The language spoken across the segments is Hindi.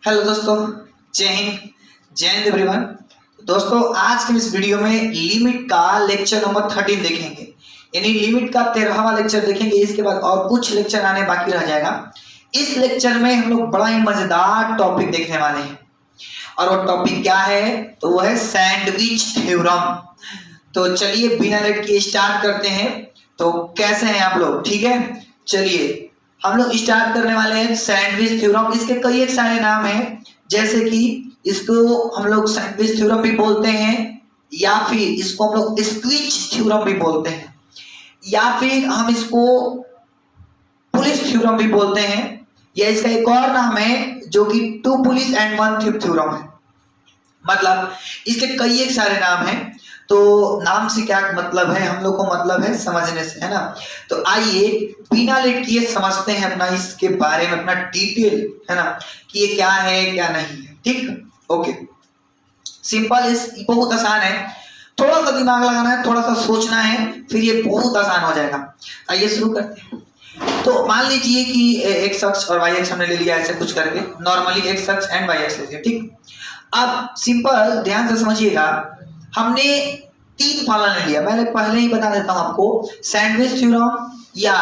हेलो दोस्तों, जय हिंद, जय हिंद एवरीवन। दोस्तों आज के इस वीडियो में लिमिट का लेक्चर नंबर 13 देखेंगे, यानी लिमिट का 13वां लेक्चर देखेंगे। इसके बाद और कुछ लेक्चर आने बाकी रह जाएगा। इस लेक्चर में हम लोग बड़ा ही मजेदार टॉपिक देखने वाले हैं, और वो टॉपिक क्या है? तो वो है सैंडविच थ्योरम। तो चलिए बिना लेट किए स्टार्ट करते हैं। तो कैसे हैं आप लोग? ठीक है, चलिए हम लोग स्टार्ट करने वाले हैं सैंडविच थ्योरम। इसके कई एक सारे नाम हैं, जैसे कि इसको हम लोग सैंडविच थ्योरम भी बोलते हैं, या फिर इसको हम लोग स्क्विज थ्योरम भी बोलते हैं, या फिर हम इसको पुलिस थ्योरम भी बोलते हैं, या इसका एक और नाम है जो कि two police and one thief theorem है। मतलब इसके कई एक सारे नाम हैं। तो नाम से क्या मतलब है, हम लोग को मतलब है समझने से, है ना। तो आइए बिना लेट किए समझते हैं अपना इसके बारे में, अपना डिटेल, है ना, कि ये क्या है क्या नहीं है। ठीक, ओके, सिंपल, इस बहुत आसान है। थोड़ा सा दिमाग लगाना है, थोड़ा सा सोचना है, फिर ये बहुत आसान हो जाएगा। आइए शुरू करते हैं। तो मान लीजिए कि एक शख्स और वाई एक्स हमने ले लिया, ऐसे कुछ करके नॉर्मली एक शख्स एंड वाई एक्स ले लिया। ठीक, अब सिंपल ध्यान से समझिएगा, हमने तीन फलन ले लिया। मैंने पहले ही बता देता हूं आपको, सैंडविच थ्योरम या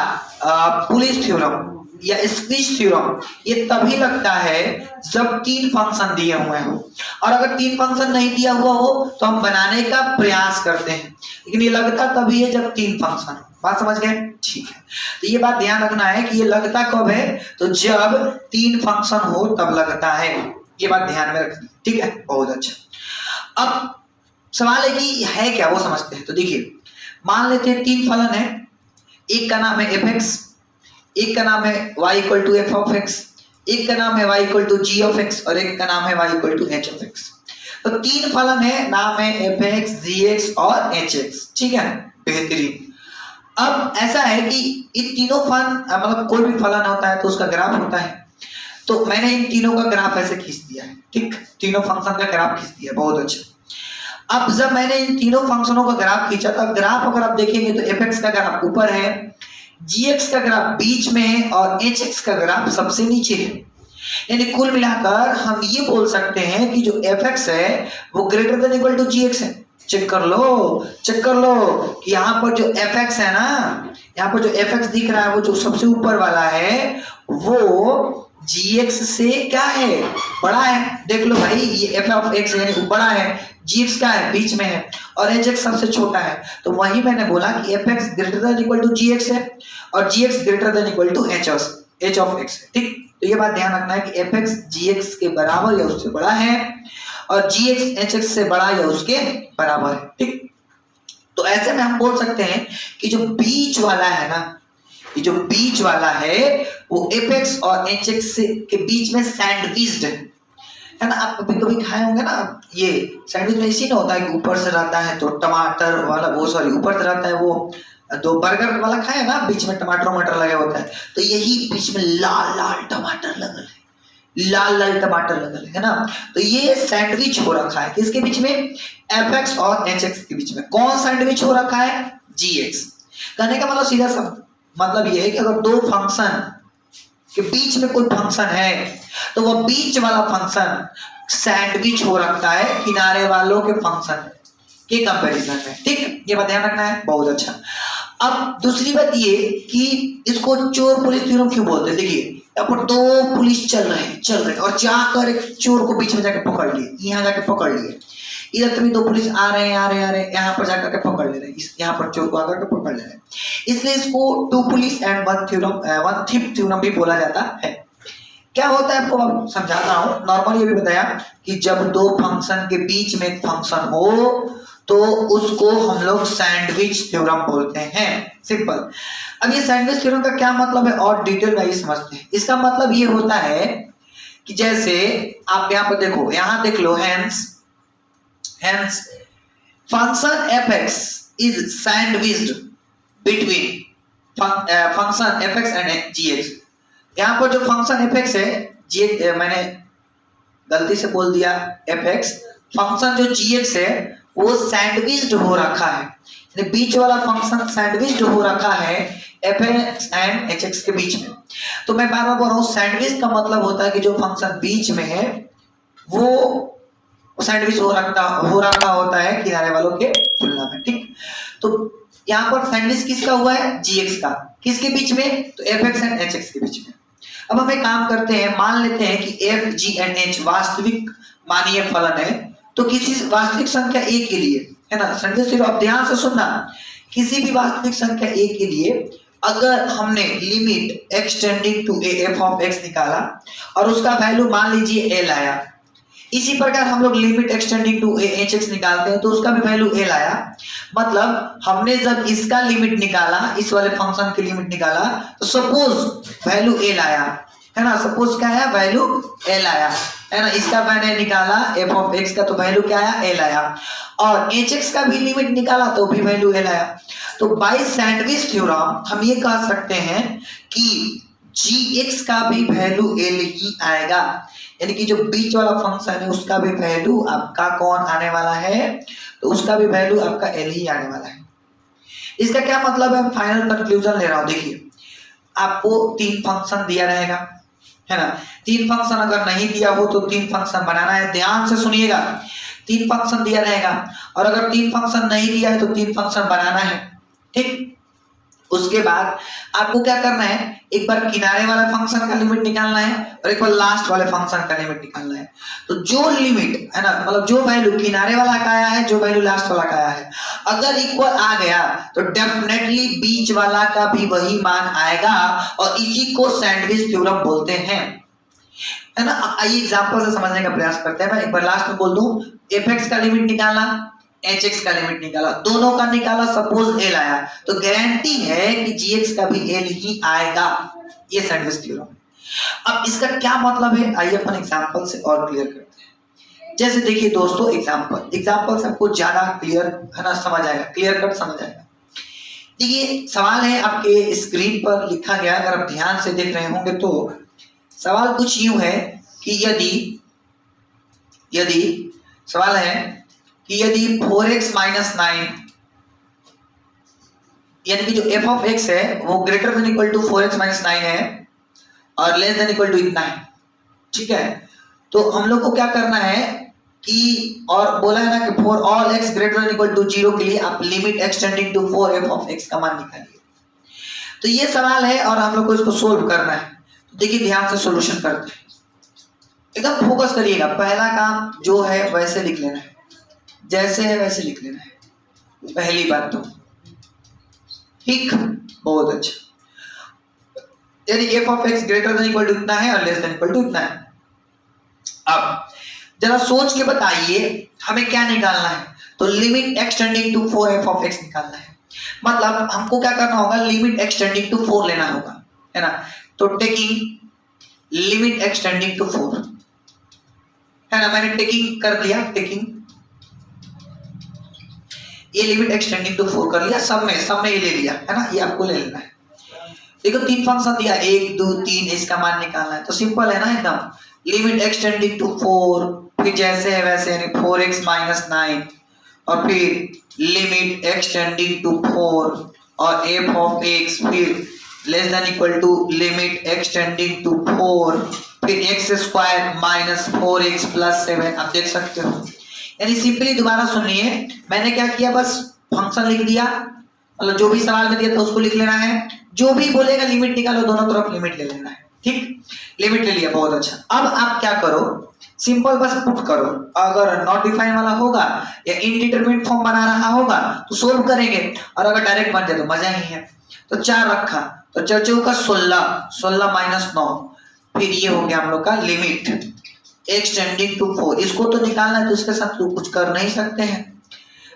पुलिस थ्योरम या स्क्विज थ्योरम ये तभी लगता है जब तीन फंक्शन दिए हुए हो, और अगर तीन फंक्शन नहीं दिया हुआ हो तो हम बनाने का प्रयास करते हैं, लेकिन ये लगता तभी है जब तीन फंक्शन हो। बात समझ गए? ठीक है, तो ये बात ध्यान रखना है कि ये लगता कब है, तो जब तीन फंक्शन हो तब लगता है। ये बात ध्यान में रखनी, ठीक है, बहुत अच्छा। अब सवाल है कि है क्या, वो समझते हैं। तो देखिए, मान लेते हैं तीन फलन है, एक का नाम है एफ एक्स, एक का नाम है y equal to f of x, एक का नाम है y equal to g of x, और एक का नाम है y equal to H of x. तो तीन फलन है, नाम है एफ एक्स, जी एक्स और एच एक्स। ठीक है, बेहतरीन। अब ऐसा है कि इन तीनों फलन, मतलब कोई भी फलन होता है तो उसका ग्राफ होता है। तो मैंने इन तीनों का ग्राफ ऐसे खींच दिया है। ठीक, तीनों फंक्शन का ग्राफ खींच दिया, बहुत अच्छा। अब जब मैंने इन तीनों फंक्शनों का ग्राफ खींचा, तो ग्राफ अगर आप देखेंगे तो एफ एक्स का ग्राफ ऊपर है, जी एक्स का ग्राफ बीच में है, और एच एक्स का ग्राफ सबसे नीचे है। यानी कुल मिलाकर हम ये बोल सकते हैं कि जो एफ एक्स है वो greater than equal to ji x है। चेक कर लो कि यहाँ पर जो एफ एक्स है ना, यहाँ पर जो एफ एक्स दिख रहा है वो जो सबसे ऊपर वाला है वो जी एक्स से क्या है, बड़ा है। देख लो भाई, ये एफ ऑफ एक्स यानी बड़ा है, जी एक्स क्या है, बीच में है, और एच एक्स सबसे छोटा है। तो वही मैंने बोला कि F X greater than equal to ji x है, और G X greater than equal to H of X है। ठीक, तो ये बात ध्यान रखना है कि एफ एक्स जी एक्स के बराबर या उससे बड़ा है, और जी एक्स एच एक्स से बड़ा या उसके बराबर है। ठीक, तो ऐसे में हम बोल सकते हैं कि जो बीच वाला है ना, ये जो बीच वाला है वो एफ एक्स और एच एक्स के बीच में सैंडविच्ड है ना। आप कभी कभी खाए होंगे ना, ये सैंडविच में इसी ना होता है कि ऊपर से रहता है तो टमाटर वाला, वो सॉरी ऊपर से रहता है वो दो बर्गर वाला खाए ना, बीच में टमाटर वमाटर लगे होता है, तो यही बीच में लाल लाल टमाटर लगल है, लाल लाल टमाटर लगल है ना। तो ये सैंडविच हो रखा है किसके बीच में? एफ एक्स और एच एक्स के बीच में। कौन सैंडविच हो रखा है? जी एक्स। कहने का मतलब सीधा सा मतलब ये है कि अगर दो फंक्शन के बीच में कोई फंक्शन है तो वह बीच वाला फंक्शन सैंडविच हो रखता है किनारे वालों के फंक्शन के कंपैरिजन में। ठीक, ये बात ध्यान रखना है, बहुत अच्छा। अब दूसरी बात ये कि इसको चोर पुलिस थ्योरम क्यों बोलते हैं? देखिए, यहाँ पर दो पुलिस चल रहे हैं और जाकर एक चोर को बीच में जाकर पकड़ लिए, यहाँ जाकर पकड़ लिए, इधर भी दो पुलिस आ रहे हैं, यहाँ पर जाकर के पकड़ ले रहे हैं, यहाँ पर चोर को आकर के पकड़ ले रहे हैं। इसलिए इसको two police and one thief theorem भी बोला जाता है। क्या होता है आपको समझाता हूँ। नॉर्मली ये भी बताया कि जब दो फंक्शन के बीच में एक फंक्शन हो तो उसको हम लोग सैंडविच थ्योरम बोलते हैं। सिंपल। अब ये सैंडविच थ्योरम का क्या मतलब है और डिटेल में ये समझते हैं। इसका मतलब ये होता है कि जैसे आप यहाँ पर देखो, यहाँ देख लो, hence function fx is sandwiched between function fx and gx। यहाँ पर जो फंक्शन fx है, मैंने गलती से बोल दिया fx, फंक्शन जो gx है वो सैंडविच्ड हो रखा है, बीच वाला फंक्शन सैंडविच्ड हो रखा है f x and H x के बीच में। तो मैं बार बार बोल रहा हूँ सैंडविच का मतलब होता है कि जो फंक्शन बीच में है वो सैंडविच हो रखा होता है किनारे वालों के तुलना में, ठीक। तो यहाँ पर सैंडविच किसका हुआ है, जी एक्स का, किसके बीच में, तो F x and H x के बीच में। अब हम एक काम करते हैं, मान लेते हैं कि एफ जी एंड एच वास्तविक मानीय फलन है, तो किसी वास्तविक संख्या ए के लिए, है ना, संख्या सिर्फ आप ध्यान से सुनना, किसी भी वास्तविक संख्या ए के लिए अगर हमने limit extending to a f of x निकाला और उसका वैल्यू मान लीजिए एल आया, इसी प्रकार हम लोग limit extending to a h x निकालते हैं तो उसका भी वैल्यू एल आया, मतलब हमने जब इसका लिमिट निकाला, इस वाले फंक्शन की लिमिट निकाला, तो सपोज वैल्यू एल आया, है ना, सपोज क्या आया, वैल्यू एल आया, है ना, इसका मैंने निकाला एफ ऑफ एक्स का, तो वैल्यू क्या आया, एल आया, और एच एक्स का भी लिमिट निकाला तो भी वैल्यू एल आया। तो बाय सैंडविच थ्योरम हम ये कह सकते हैं कि जी एक्स का भी वैल्यू एल ही आएगा, यानी कि जो बीच वाला फंक्शन है उसका भी वैल्यू आपका कौन आने वाला है, तो उसका भी वैल्यू आपका एल ही आने वाला है। इसका क्या मतलब है, फाइनल कंक्लूजन ले रहा हूं। देखिए आपको 3 फंक्शन दिया रहेगा, है ना, 3 फंक्शन अगर नहीं दिया हो तो 3 फंक्शन बनाना है, ध्यान से सुनिएगा, 3 फंक्शन दिया रहेगा और अगर 3 फंक्शन नहीं दिया है तो 3 फंक्शन बनाना है, ठीक। उसके बाद आपको क्या करना है, एक बार किनारे वाला फंक्शन का लिमिट निकालना है और एक बार लास्ट वाले फंक्शन का लिमिट निकालना है। तो जो लिमिट है ना, मतलब जो वैल्यू किनारे वाला का आया है, जो वैल्यू लास्ट वाला का आया है, अगर इक्वल आ गया तो डेफिनेटली बीच वाला का भी वही मान आएगा और इसी को सैंडविच थ्योरम बोलते हैं, है ना। आइए एग्जांपल से समझने का प्रयास करते हैं। मैं एक बार लास्ट में बोल दूं, एफ एक्स का लिमिट निकालना, एच एक्स का लिमिट निकाला, दोनों का निकाला, सपोज एल आया, तो गारंटी है कि जी एक्स का भी एल ही आएगा, ये सैंडविच थ्योरम। अब इसका क्या मतलब है, आइए अपन एग्जांपल से और क्लियर करते हैं। जैसे देखिए दोस्तों, एग्जांपल से आपको ज्यादा क्लियर, है ना, समझ आएगा, क्लियर कट समझ आएगा। देखिए सवाल है आपके स्क्रीन पर लिखा गया, अगर आप ध्यान से देख रहे होंगे तो सवाल कुछ यूं है कि यदि सवाल है कि यदि 4x - 9 यानी कि जो f ऑफ x है वो greater than equal to 4x - 9 है और लेस देन इक्वल टू इतना है, ठीक है। तो हम लोग को क्या करना है कि, और बोला है ना कि for all x greater than equal to 0 के लिए आप limit extending to 4f of x का मान निकालिए। तो ये सवाल है और हम लोग को इसको सोल्व करना है। तो देखिए ध्यान से सॉल्यूशन करते हैं, एकदम फोकस करिएगा। पहला काम जो है वैसे लिख लेना है, जैसे है वैसे लिख लेना है, पहली बात तो, ठीक, बहुत अच्छा। यानी f of x greater than equal to इतना है और लेस देन इक्वल टू इतना है। अब जरा सोच के बताइए हमें क्या निकालना है, तो limit extending to 4f of x निकालना है। मतलब हमको क्या करना होगा, लिमिट एक्सटेंडिंग टू 4 लेना होगा, है ना। तो टेकिंग लिमिट एक्सटेंडिंग टू 4, है ना, मैंने टेकिंग कर लिया, टेकिंग ये लिमिट एक्सटेंडिंग टू 4 कर लिया, सब में ये ले लिया, है ना, ये आपको ले लेना है। देखो 3 फंक्शन दिया, 1 2 3, इसका मान निकालना है, तो सिंपल है ना एकदम, लिमिट एक्सटेंडिंग टू 4, फिर जैसे है वैसे, यानी 4x - 9 और फिर लिमिट एक्सटेंडिंग टू 4 और f ऑफ x, फिर less than equal to limit extending to 4, फिर x² - 4x + 7। आप देख सकते हो, यानी सिंपली दोबारा सुनिए, मैंने क्या किया, बस फंक्शन लिख दिया, मतलब जो भी सवाल में दिया था उसको लिख लेना है, जो भी बोलेगा लिमिट निकालो, दोनों तरफ लिमिट ले लेना है, ठीक, लिमिट ले लिया, बहुत अच्छा। अब आप क्या करो, सिंपल बस पुट करो, अगर नॉट डिफाइन वाला होगा या इनडिटरमिनेट फॉर्म बना रहा होगा तो सोल्व करेंगे, और अगर डायरेक्ट बन जाए तो मजा ही है। तो 4 रखा, तो 4 चौका 16 - 9, फिर ये हो गया हम लोग का लिमिट एक्सटेंडिंग टू 4, इसको तो निकालना है तो इसके साथ तो कुछ कर नहीं सकते हैं।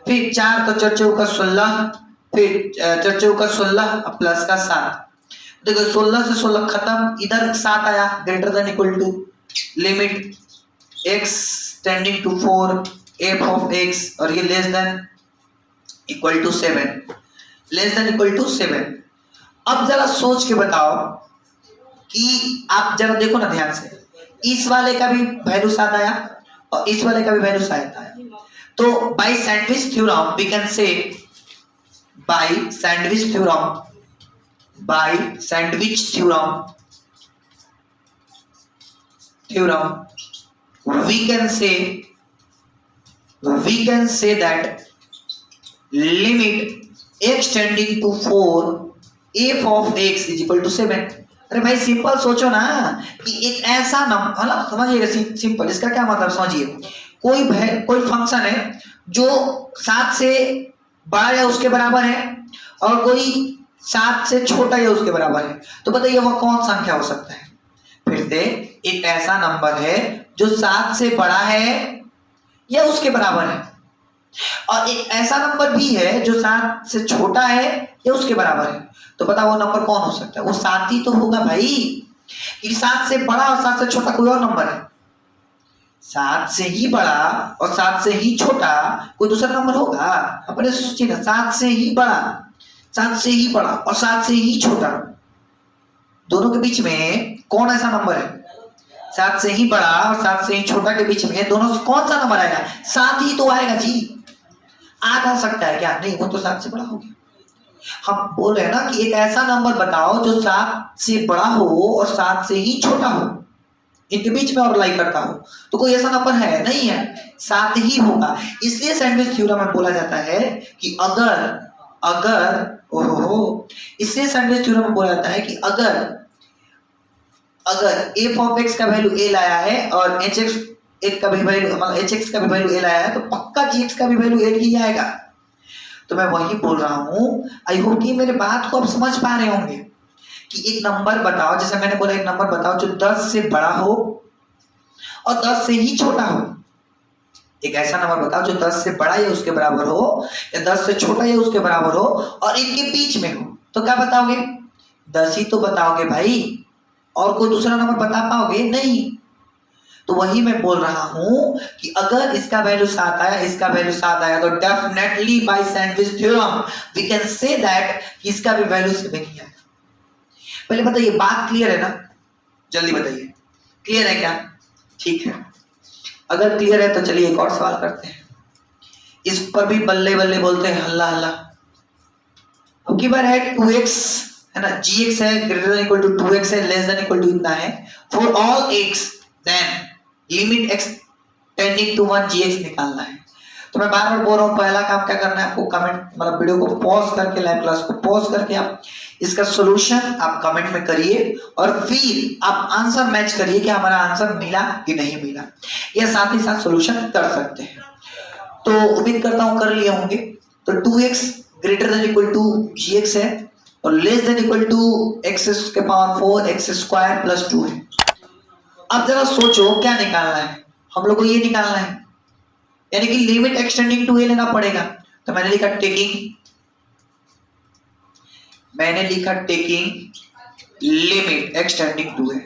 फिर 4, तो 4 चौका 16, फिर 4 चौका 16 प्लस का 7, देखो 16 से 16 खत्म, इधर 7 आया, greater than equal to limit extending to 4 f of x, और ये less than equal to 7, less than equal to 7। अब जरा सोच के बताओ कि आप जरा देखो ना ध्यान से, इस वाले का भी वैल्यू 7 आया और इस वाले का भी वैल्यू 7 आया, तो by sandwich theorem we can say, by sandwich theorem by sandwich theorem we can say that limit x tending to 4 f of x is equal to 7। अरे भाई सिंपल सोचो ना कि एक ऐसा नंबर, मतलब समझिएगा सिंपल, इसका क्या मतलब समझिए, कोई फंक्शन है जो 7 से बड़ा या उसके बराबर है और कोई 7 से छोटा या उसके बराबर है, तो बताइए वह कौन संख्या हो सकता है। फिर से एक ऐसा नंबर है जो 7 से बड़ा है या उसके बराबर है, और एक ऐसा नंबर भी है जो 7 से छोटा है या उसके बराबर है, तो बताओ वो नंबर कौन हो सकता है। वो 7 ही तो होगा भाई, कि 7 से बड़ा और 7 से छोटा कोई और नंबर है। 7 से ही बड़ा और 7 से ही छोटा कोई दूसरा नंबर होगा। अपने सोचिए ना, 7 से ही बड़ा, 7 से ही बड़ा और 7 से ही छोटा, दोनों के बीच में कौन ऐसा नंबर है। 7 से ही बड़ा और 7 से ही छोटा के बीच में दोनों से कौन सा नंबर आएगा। 7 ही तो आएगा जी। आ सकता है क्या? नहीं, वो तो 7 से बड़ा हो गया। हम बोल रहे हैं ना कि एक ऐसा नंबर बताओ जो 7 से बड़ा हो और 7 से ही छोटा हो, इनके बीच में और लाई करता हो, तो कोई ऐसा नंबर है नहीं है, 7 ही होगा। इसलिए सैंडविच थ्योरम में बोला जाता है कि इसलिए सैंडविच थ्योरम में बोला जाता है कि अगर f ऑफ x का वैल्यू a लाया है और h का भी वैल्यू, मतलब hx का भी वैल्यू a लाया है, तो पक्का gx का भी वैल्यू a ही आएगा। तो मैं वही बोल रहा हूँ, आई होप कि मेरे बात को आप समझ पा रहे होंगे कि एक नंबर बताओ, जैसे मैंने बोला एक नंबर बताओ जो 10 से बड़ा हो और 10 से ही छोटा हो। एक ऐसा नंबर बताओ जो 10 से बड़ा या उसके बराबर हो या 10 से छोटा या उसके बराबर हो और इनके बीच में हो, तो क्या बताओगे? 10 ही तो बताओगे भाई, और कोई दूसरा नंबर बता पाओगे नहीं। तो वही मैं बोल रहा हूं कि अगर इसका वैल्यू 7 आया, इसका वैल्यू 7 आया, तो definitely by sandwich theorem we can say that इसका भी वैल्यू 7 ही आएगा। पहले बताइए, बात क्लियर है ना? जल्दी बताइए, क्लियर है क्या? ठीक है, अगर क्लियर है तो चलिए एक और सवाल करते हैं। इस पर भी बल्ले बल्ले बोलते हैं, हल्ला हल्ला। अब की बार है 2x है ना, gx है greater than equal to 2x है लेस देन इक्वल टू इतना है। For all x then limit x tending to 1 gx निकालना है। तो मैं बार बार बोल रहा हूँ, पहला काम क्या करना है आपको, कमेंट मतलब वीडियो को पॉज करके, लाइव क्लास को पॉज करके आप इसका सॉल्यूशन आप कमेंट में करिए और फिर आप आंसर मैच करिए कि हमारा आंसर मिला कि नहीं मिला, या साथ ही साथ सॉल्यूशन कर सकते हैं। तो उम्मीद करता हूँ कर लिए होंगे। तो 2x greater than equal to gx है और less than equal to x के पावर 4 x स्क्वायर प्लस 2 है। अब जरा सोचो क्या निकालना है, हम लोग को ये निकालना है, यानी कि लिमिट एक्सटेंडिंग टू a लेना पड़ेगा। तो मैंने लिखा taking limit extending to a,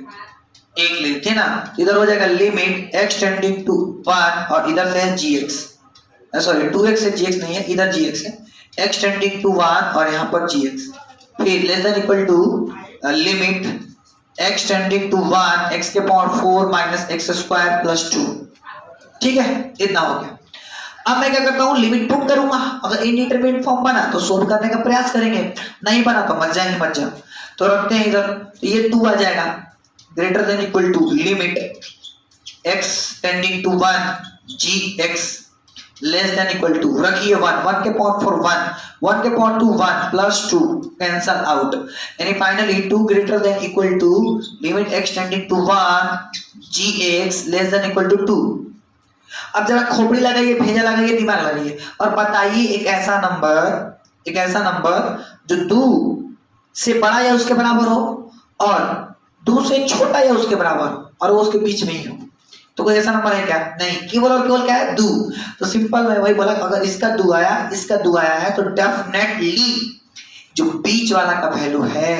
एक लिखे ना, इधर हो जाएगा लिमिट एक्सटेंडिंग टू 1 और इधर से है gx, सॉरी 2x से gx नहीं है, इधर gx है, एक्सटेंडिंग टू 1 और यहाँ पर gx, फिर less than equal to limit extending to 1 x के power 4 minus x square plus 2। ठीक है, इतना हो गया। अब मैं क्या करता हूँ, लिमिट पुट करूंगा। अगर इंडिटरमिनेट फॉर्म बना तो सोल्व करने का प्रयास करेंगे, नहीं बना तो मत जाए। तो रखते हैं इधर, तो ये 2 आ जाएगा greater than equal to limit x tending to 1 gx less than equal to, रखिए 1 के पावर 4 1 के पावर 2 1 प्लस 2 कैंसल आउट, यानी finally 2 greater than equal to limit x tending to 1 gx less than equal to 2। अब जरा खोपड़ी लगाइए, भेजा लगाइए, दिमाग लगाइए और बताइए एक ऐसा नंबर जो 2 से बड़ा या उसके बराबर हो और 2 से छोटा या उसके बराबर हो और वो उसके बीच में ही हो, तो कोई ऐसा नंबर है क्या? नहीं, केवल और केवल क्या है, 2। तो सिंपल मैं वही बोला, अगर इसका 2 आया है तो डेफिनेटली जो बीच वाला का वैल्यू है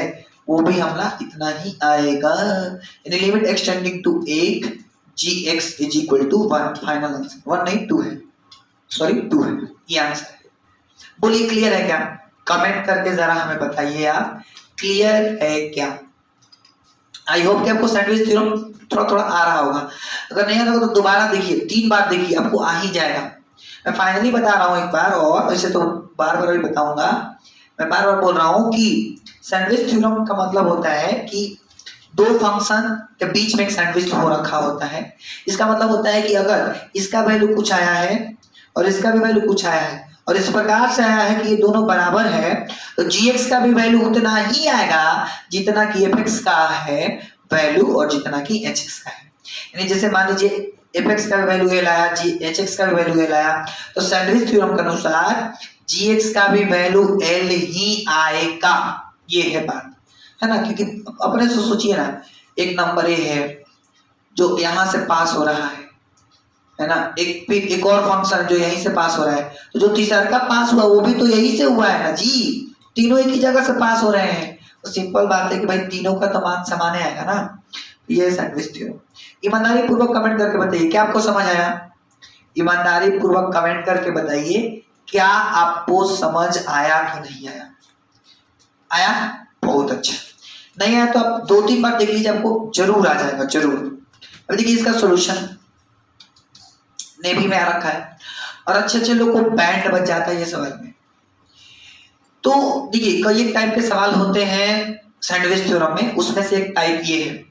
वो भी हमारा इतना ही आएगा, यानी limit extending to 8 gx is equal to 1। Final answer 1 नहीं 2 है, सॉरी 2 है, ये आंसर है। बोलिए क्लियर है क्या? कमेंट करके जरा हमें बताइए आप क्लियर है क्या। आई होप कि आपको सैंडविच थ्योरम थोड़ा थोड़ा आ रहा होगा, अगर नहीं आता तो दोबारा देखिए, 3 बार देखिए, आपको आ ही जाएगा। मैं फाइनली बता रहा हूँ एक बार, और वैसे तो बार बार भी बताऊंगा, मैं बार बार बोल रहा हूँ कि सैंडविच थ्योरम का मतलब होता है कि दो फंक्शन के बीच में एक सैंडविच हो रखा होता है। इसका मतलब होता है कि अगर इसका वैल्यू कुछ आया है और इसका भी वैल्यू कुछ आया है और इस प्रकार से आया है कि ये दोनों बराबर है, तो gx का भी वैल्यू उतना ही आएगा जितना कि fx का है वैल्यू और जितना कि hx का है। यानी जैसे मान लीजिए fx का भी वैल्यू ये लाया, hx का भी वैल्यू ये लाया, तो सैंडविच थ्योरम के अनुसार gx का भी वैल्यू l ही आएगा। ये है बात, है ना। क्योंकि अपने से सोचिए ना, एक नंबर ए है जो यहाँ से पास हो रहा है ना, एक और फंक्शन जो यहीं से पास हो रहा है, तो जो तीसरा का पास हुआ वो भी तो यही से हुआ है ना जी, तीनों एक ही जगह से पास हो रहे हैं। तो सिंपल बात है कि भाई तीनों का तो मान समान आएगा ना। ये सैंडविच थ्योरम। ईमानदारी पूर्वक कमेंट करके बताइए क्या आपको समझ आया। ईमानदारी पूर्वक कमेंट करके बताइए क्या आपको समझ आया कि नहीं आया। आया, बहुत अच्छा। नहीं आया तो आप 2-3 बार देख लीजिए, आपको जरूर आ जाएगा, जरूर। अब देखिए इसका सॉल्यूशन नेवी में आ रखा है और अच्छे लोग को बैंड बच जाता है ये सवाल में। तो देखिए कई टाइप के सवाल होते हैं सैंडविच थ्योरम में, उसमें से एक टाइप ये है।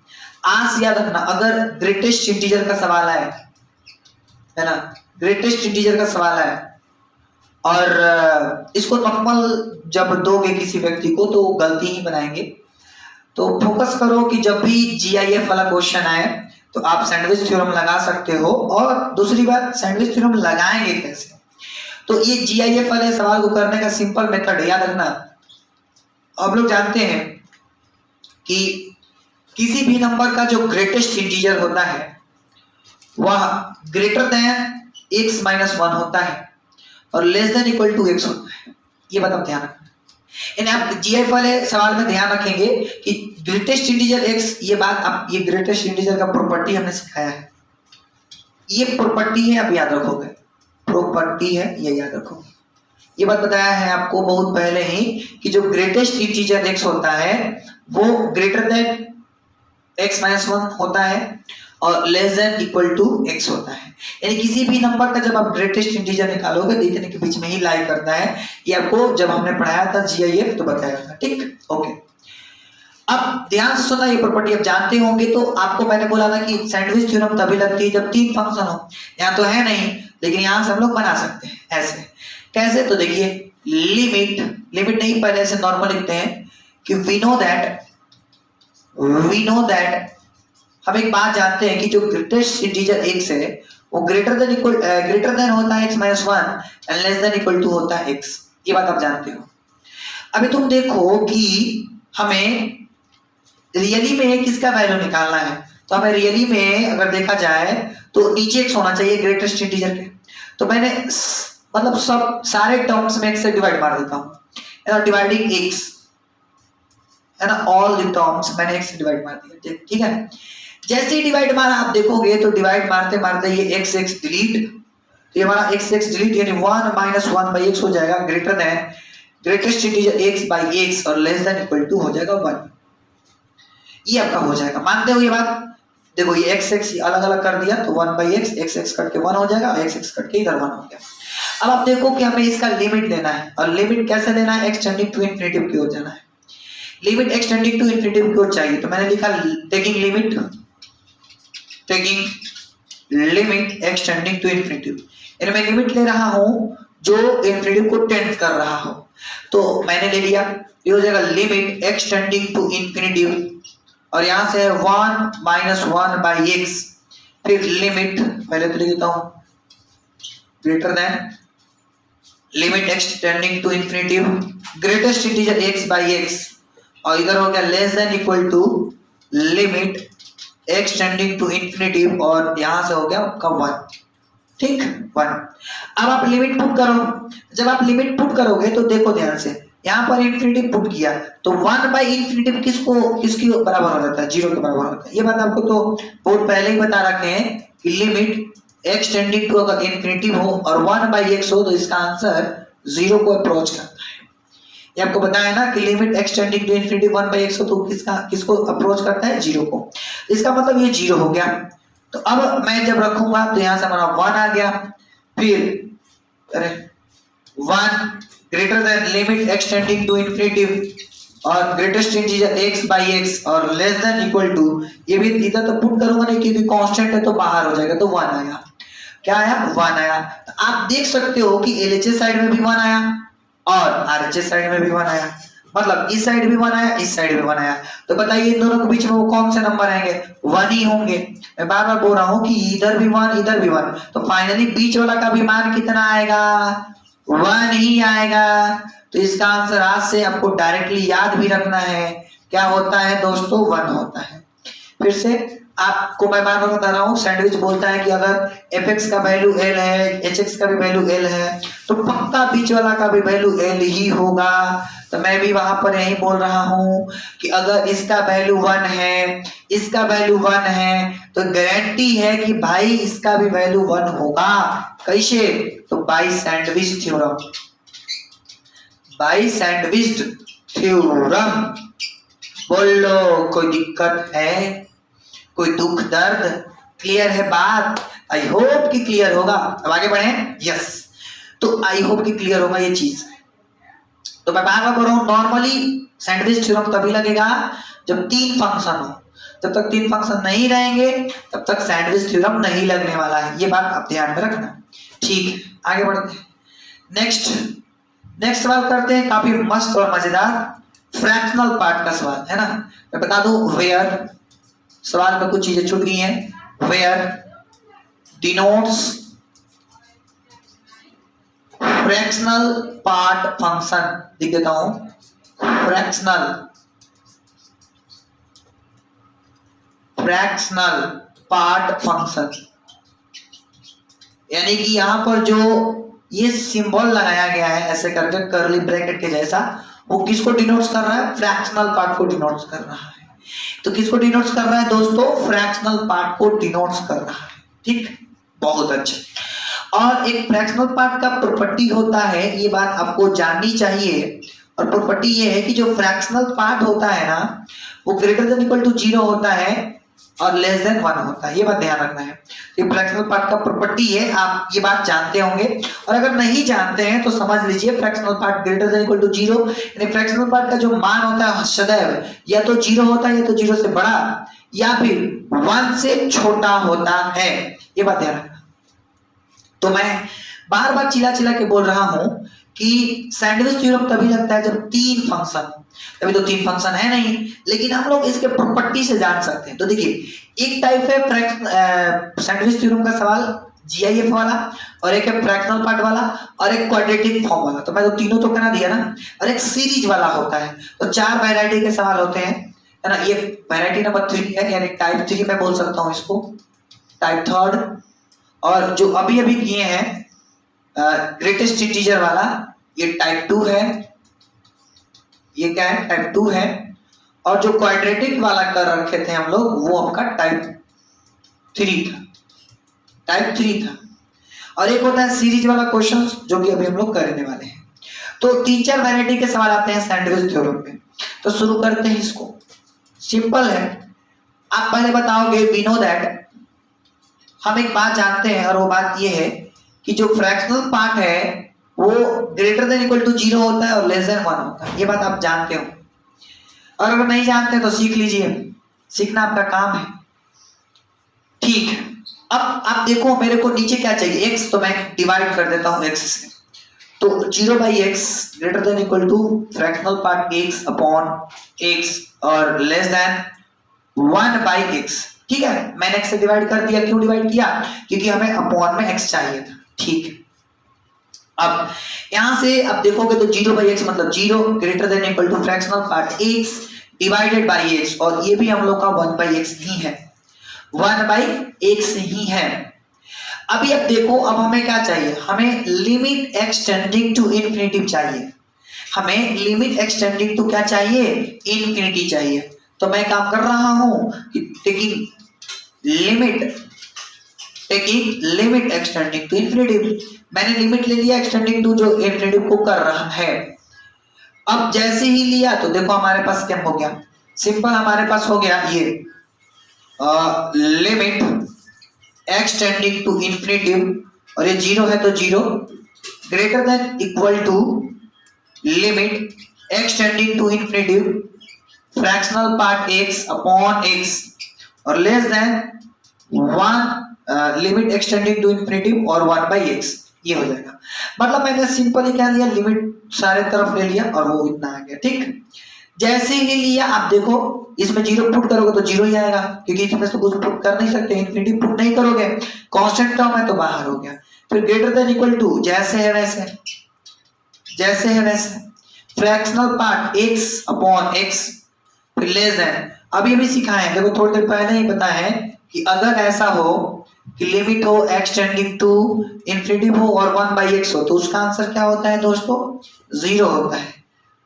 आज याद रखना, अगर ग्रेटेस्ट इंटीजर का सवाल है ना, ग्रेटेस्ट इंटीजर का सवाल है और इसको नॉर्मल जब दोगे किसी व्यक्ति को तो गलती ही बनाएंगे। तो फोकस करो कि जब भी GIF वाला क्वेश्चन आए तो आप सैंडविच थ्योरम लगा सकते हो। और दूसरी बात, सैंडविच थ्योरम लगाएंगे कैसे, तो ये GIF वाले सवाल को करने का सिंपल मेथड याद रखना। आप लोग जानते हैं कि किसी भी नंबर का जो ग्रेटेस्ट इंटीजर होता है वह ग्रेटर देन x - 1 होता है और less than equal to x होता है। ये बात आप ध्यान रखना। यानी आप GIF वाले सवाल में ध्यान रखेंगे कि ग्रेटेस्ट इंटीजर x, ये बात आप, ये ग्रेटेस्ट इंटीजर का प्रॉपर्टी हमने सिखाया है, ये प्रॉपर्टी है, आप याद रखोगे, प्रॉपर्टी है, ये याद रखो। ये बात बताया है आपको बहुत पहले ही कि जो ग्रेटेस्ट इंटीजर x होता है वो ग्रेटर देन x - 1 होता है और less than equal to x होता है। यानी किसी भी नंबर का जब आप ग्रेटेस्ट इंटीजर निकालोगे तो इतने के बीच में ही लाई करता है। ये आपको जब हमने पढ़ाया था GIF तो बताया था, ठीक, ओके। अब ध्यान से सुनना, ये प्रॉपर्टी आप जानते होंगे। तो आपको मैंने बोला था कि सैंडविच थ्योरम तभी लगती है जब 3 फंक्शन हो। यहाँ तो है नहीं, लेकिन यहाँ से हम लोग बना सकते हैं। ऐसे कैसे, तो देखिए लिमिट नहीं, पहले से नॉर्मल लिखते हैं कि वी नो दैट हम एक बात जानते हैं कि जो ग्रेटेस्ट इंटीजर x है वो ग्रेटर देन होता है x - 1 and less than equal to होता है x। ये बात आप जानते हो। अभी तुम देखो कि हमें रियली में किसका वैल्यू निकालना है, तो हमें रियली में अगर देखा जाए तो नीचे x होना चाहिए ग्रेटेस्ट इंटीजर के। तो मैंने मतलब सब सारे टर्म्स में x से डिवाइड मार देता हूँ, डिवाइडिंग x, है ना, ऑल द टर्म्स मैंने x से डिवाइड मार दिया, ठीक है। जैसे ही डिवाइड मारा आप देखोगे तो डिवाइड मारते मारते ये x डिलीट, तो ये हमारा x डिलीट यानी 1 - 1/x हो जाएगा greater then greatest integer x/x और लेस देन इक्वल टू हो जाएगा 1। ये आपका हो जाएगा, मानते हो ये बात। देखो ये x अलग अलग कर दिया तो 1/x, x कट के 1 हो जाएगा और x कट के इधर 1 हो गया। अब आप देखो कि हमें इसका लिमिट लेना है और लिमिट कैसे लेना है, x टेंडिंग टू इन्फिनिटी की ओर जाना है। Limit x tending to infinity की ओर चाहिए, तो मैंने लिखा taking limit x tending to infinity. यानी मैं लिमिट ले रहा हूं जो इन्फिनिटी को टेंड कर रहा हो, तो मैंने ले लिया, ये हो जाएगा limit x tending to infinity और यहां से 1 - 1/x, फिर लिमिट पहले तो लिख देता हूं greater than limit x tending to infinity greatest integer x/x और इधर हो गया less than equal to limit x tending to infinity और यहां से हो गया आपका 1, ठीक, 1। अब आप लिमिट पुट करो। जब आप लिमिट पुट करोगे तो देखो ध्यान से, यहाँ पर इन्फिनिटी पुट किया तो 1/∞ किसकी बराबर हो जाता है, 0 के बराबर होता है। ये बात आपको तो बहुत पहले ही बता रखे हैं कि लिमिट x टेंडिंग टू अगर इन्फिनिटी हो और 1/x हो तो इसका आंसर 0 को अप्रोच करता है। ये आपको बताया ना कि limit x tending to infinity 1/x हो तो किसको अप्रोच करता है, 0 को। इसका मतलब ये 0 हो गया। तो अब मैं जब रखूंगा तो यहां से हमारा 1 आ गया, फिर 1 greater than limit extending to infinitive और greatest integer x by X और लेस देन इक्वल टू, ये भी इधर तो पुट करूंगा नहीं क्योंकि कांस्टेंट है तो बाहर हो जाएगा, तो 1 आया। क्या आया? 1 आया। तो आप देख सकते हो कि LHS साइड में भी 1 आया और RHS साइड में भी 1 आया, मतलब इस साइड भी 1 आया, इस साइड भी 1 आया। तो बताइए इन दोनों के बीच में वो कौन से नंबर आएंगे? 1 ही होंगे। मैं बार बार बोल रहा हूँ कि इधर भी 1 इधर भी 1, तो फाइनली बीच वाला का भी मान कितना आएगा? 1 ही आएगा। तो इसका आंसर आज से आपको डायरेक्टली याद भी रखना है, क्या होता है दोस्तों? 1 होता है। फिर से आपको मैं बार बार बता रहा हूँ, सैंडविच बोलता है कि अगर fx का वैल्यू l है, hx का भी वैल्यू l है, तो पक्का बीच वाला का भी वैल्यू l ही होगा। तो मैं भी वहां पर यही बोल रहा हूँ कि अगर इसका वैल्यू 1 है, इसका वैल्यू 1 है, तो गारंटी है कि भाई इसका भी वैल्यू 1 होगा। कैसे? तो by sandwich theorem, by sandwich theorem. बोल लो, कोई दिक्कत है? कोई दुख दर्द? क्लियर है बात? आई होप कि क्लियर होगा। अब आगे बढ़े। यस, तो आई होप कि क्लियर होगा ये चीज। तो मैं बार बार बोल रहा हूं, नॉर्मली सैंडविच थ्योरम तभी लगेगा जब 3 फंक्शन हो। जब तक 3 फंक्शन नहीं रहेंगे तब तक सैंडविच थ्योरम नहीं लगने वाला है, ये बात आप ध्यान में रखना। ठीक, आगे बढ़ते हैं। नेक्स्ट सवाल करते हैं, काफी मस्त और मजेदार फ्रैक्शनल पार्ट का सवाल है ना। मैं बता दूं, वेयर, सवाल में कुछ चीजें छूट गई हैं। Where denotes fractional part function, लिख देता हूं, फ्रैक्शनल पार्ट फंक्शन। यानी कि यहां पर जो ये सिंबल लगाया गया है ऐसे करके कर्ली ब्रैकेट के जैसा, वो किसको डिनोट्स कर रहा है? फ्रैक्शनल पार्ट को डिनोट्स कर रहा है। तो किसको डिनोट्स कर रहा है दोस्तों? फ्रैक्शनल पार्ट को डिनोट्स कर रहा है। ठीक, बहुत अच्छा। और एक फ्रैक्शनल पार्ट का प्रॉपर्टी होता है, ये बात आपको जाननी चाहिए, और प्रॉपर्टी ये है कि जो फ्रैक्शनल पार्ट होता है ना, वो ग्रेटर देन इक्वल टू 0 होता है और लेस देन 1 होता है। ये बात ध्यान रखना है, ये फ्रैक्शनल पार्ट का प्रॉपर्टी है, आप ये बात जानते होंगे। और अगर नहीं जानते हैं तो समझ लीजिए, fractional part greater than equal to 0, यानी फ्रैक्शनल पार्ट का जो मान होता है सदैव या तो 0 होता है, या तो 0 से बड़ा, या फिर 1 से छोटा होता है। ये बात ध्यान रखना। तो मैं बार बार चिल्ला चिल्ला के बोल रहा हूं कि सैंडविच थ्योरम तभी लगता है जब 3 फंक्शन, अभी तो 3 फंक्शन है नहीं, लेकिन हम लोग इसके प्रॉपर्टी से जान सकते हैं। तो देखिए, एक टाइप है सैंडविच थ्योरम का सवाल GIF वाला, और एक है फ्रैक्शनल पार्ट वाला, और एक क्वाड्रेटिक फॉर्म वाला। तो मैं तो तीनों तो करा दिया ना। और एक सीरीज वाला होता है। तो 4 वैरायटी के सवाल होते हैं, है ना। ये वैरायटी नंबर 3 है, यानी टाइप 3 मैं बोल सकता हूँ इसको, टाइप 3। और जो अभी अभी किए हैं ग्रेटेस्ट इंटीजर वाला, ये टाइप 2 है। ये क्या है? टाइप 2 है। और जो क्वाड्रेटिक वाला कर रखे थे हम लोग, वो आपका टाइप 3 था, टाइप 3 था। और एक होता है सीरीज वाला क्वेश्चन, जो कि अभी हम लोग करने वाले हैं। तो 3-4 वैरायटी के सवाल आते हैं सैंडविच थ्योरम में। तो शुरू करते हैं इसको। सिंपल है, आप पहले बताओगे, वी नो दैट, हम एक बात जानते हैं, और वो बात ये है कि जो फ्रैक्शनल पार्ट है वो ग्रेटर देन इक्वल टू 0 होता है और लेस देन 1 होता है। ये बात आप जानते हो, और अगर नहीं जानते तो सीख लीजिए, सीखना आपका काम है। ठीक, अब आप देखो, मेरे को नीचे क्या चाहिए? x, तो मैं डिवाइड कर देता हूं x से। तो 0/x greater than equal to fractional part x upon x और लेस देन 1/x। ठीक है, मैंने x से डिवाइड कर दिया। क्यों डिवाइड किया? क्योंकि हमें अपॉन में x चाहिए था। ठीक, अब यहां से अब देखोगे तो 0/x मतलब 0 greater than equal to fractional part x divided by x, और ये भी हम लोग का 1/x ही है, 1/x ही है। अभी अब देखो, अब हमें क्या चाहिए? हमें लिमिट एक्सटेंडिंग टू इन्फिनिटी चाहिए। हमें लिमिट एक्सटेंडिंग टू क्या चाहिए? इन्फिनिटी चाहिए। तो मैं काम कर रहा हूं कि taking limit extending to infinity. मैंने लिमिट ले लिया एक्सटेंडिंग टू जो इन्फिनिटी को कर रहा है। अब जैसे ही लिया तो देखो हमारे पास क्या हो गया? सिंपल, हमारे पास हो गया ये लिमिट एक्सटेंडिंग टू इन्फिनिटी, और ये 0 है तो 0 greater than equal to limit x tending to infinity fractional part x upon x और less than 1 limit x tending to infinity और 1/x, ये हो जाएगा। मतलब मैंने सिंपली क्या लिया, लिमिट सारे तरफ ले लिया और वो इतना आ गया। ठीक, जैसे ही ले लिया आप देखो इसमें 0 पुट करोगे तो 0 ही आएगा, क्योंकि इसमें तो कुछ पुट कर नहीं सकते, इन्फिनिटी पुट नहीं करोगे, कांस्टेंट टर्म है तो बाहर हो गया। फिर ग्रेटर देन इक्वल टू जैसे है वैसे, जैसे है वैसे, fractional part x upon x, फिर लेस देन। अभी अभी सिखाए, देखो थोड़ी देर पहले ही पता है कि अगर ऐसा हो कि लिमिट हो x टेंडिंग टू इन्फिनिटी हो और 1/x हो तो उसका आंसर क्या होता है दोस्तों, 0 होता है।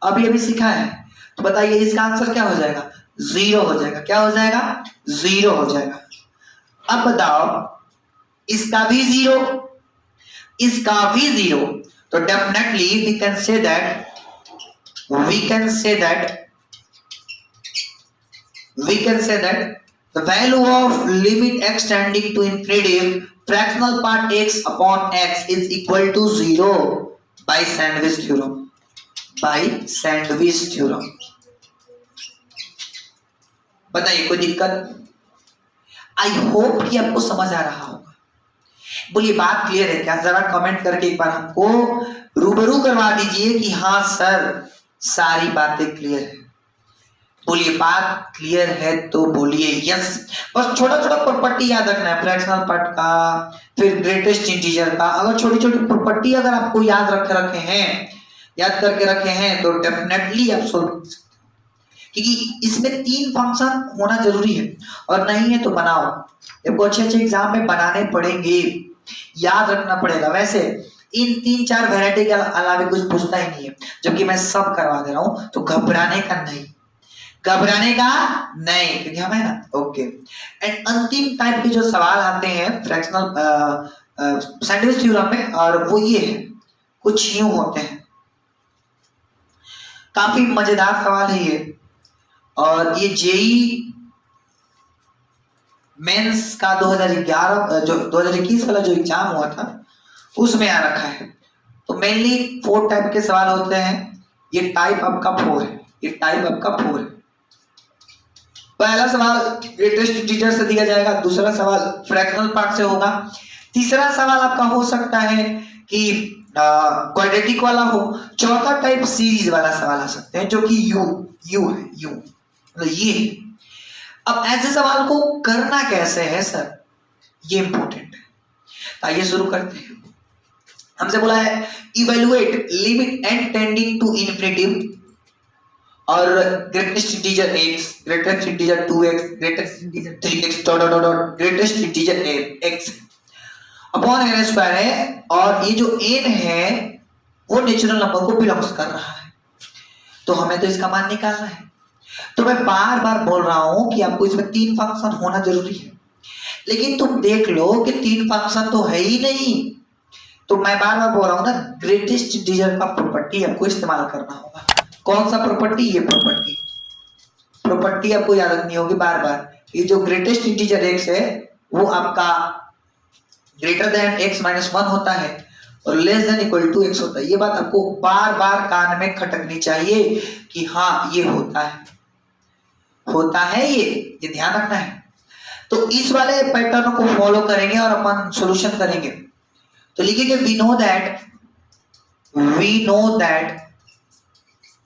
अभी अभी सीखा है, तो बताइए इसका आंसर क्या हो जाएगा, 0 हो जाएगा। क्या हो जाएगा, 0 हो जाएगा। अब बताओ इसका भी 0, इसका भी 0, तो definitely we can say that the value of limit x tending to infinity fractional part x upon x is equal to 0 by Sandwich theorem. बताइए कोई दिक्कत? आई होप कि आपको समझ आ रहा होगा। बोलिए बात क्लियर है क्या? जरा कमेंट करके एक बार हमको रूबरू करवा दीजिए कि हाँ सर सारी बातें क्लियर है। बोलिए बात क्लियर है तो बोलिए यस। बस छोटा छोटा प्रॉपर्टी याद रखना है, फ्रैक्शनल पार्ट का, फिर ग्रेटेस्ट इंटीजर का। अगर छोटी छोटी प्रॉपर्टी अगर आपको याद करके रखे हैं तो डेफिनेटली आप सोल्व कर सकते हो, क्योंकि इसमें 3 फंक्शन होना जरूरी है, और नहीं है तो बनाओ। आपको अच्छे अच्छे एग्जाम में बनाने पड़ेंगे, याद रखना पड़ेगा। वैसे इन 3-4 वैरायटी के अलावा कुछ पूछता ही नहीं है, जबकि मैं सब करवा दे रहा हूँ, तो घबराने का नहीं, क्योंकि हम है ना। ओके, एंड अंतिम टाइप के जो सवाल आते हैं फ्रैक्शनल सैंडविच थ्योरम में, और वो ये है, कुछ यूं होते हैं, काफी मजेदार सवाल है ये, और ये जेई मेंस का 2021 वाला जो एग्जाम हुआ था उसमें आ रखा है। तो मेनली 4 टाइप के सवाल होते हैं, ये टाइप आपका 4 है। पहला सवाल ग्रेटेस्ट इंटीजर से दिया जाएगा, दूसरा सवाल फ्रैक्शनल पार्ट से होगा, तीसरा सवाल आपका हो सकता है कि क्वाड्रेटिक वाला हो, चौथा टाइप सीरीज वाला सवाल आ सकते हैं जो कि यू है, मतलब ये। अब ऐसे सवाल को करना कैसे है सर, ये इंपॉर्टेंट है। आइए शुरू करते हैं। हमसे बोला है evaluate limit n tending to infinity और greatest integer x, greatest integer 2x, greatest integer 3x dot greatest integer x upon n square है, और ये जो n है वो नेचुरल नंबर को बिलोंग्स कर रहा है, तो हमें तो इसका मान निकालना है। तो मैं बार बार बोल रहा हूं कि आपको इसमें 3 फंक्शन होना जरूरी है, लेकिन तुम देख लो कि 3 फंक्शन तो है ही नहीं, तो मैं बार बार बोल रहा हूं ना, ग्रेटेस्ट इंटीजर का प्रॉपर्टी आपको इस्तेमाल करना होगा। कौन सा प्रॉपर्टी? ये प्रॉपर्टी आपको याद रखनी होगी बार बार। ये जो ग्रेटेस्ट इंटीजर x है वो आपका ग्रेटर देन x-1 होता है और less than equal to x होता है। ये बात आपको बार बार कान में खटकनी चाहिए कि हाँ ये होता है, ये ध्यान रखना है। तो इस वाले पैटर्न को फॉलो करेंगे और अपन सॉल्यूशन करेंगे। तो लिखेंगे वी नो दैट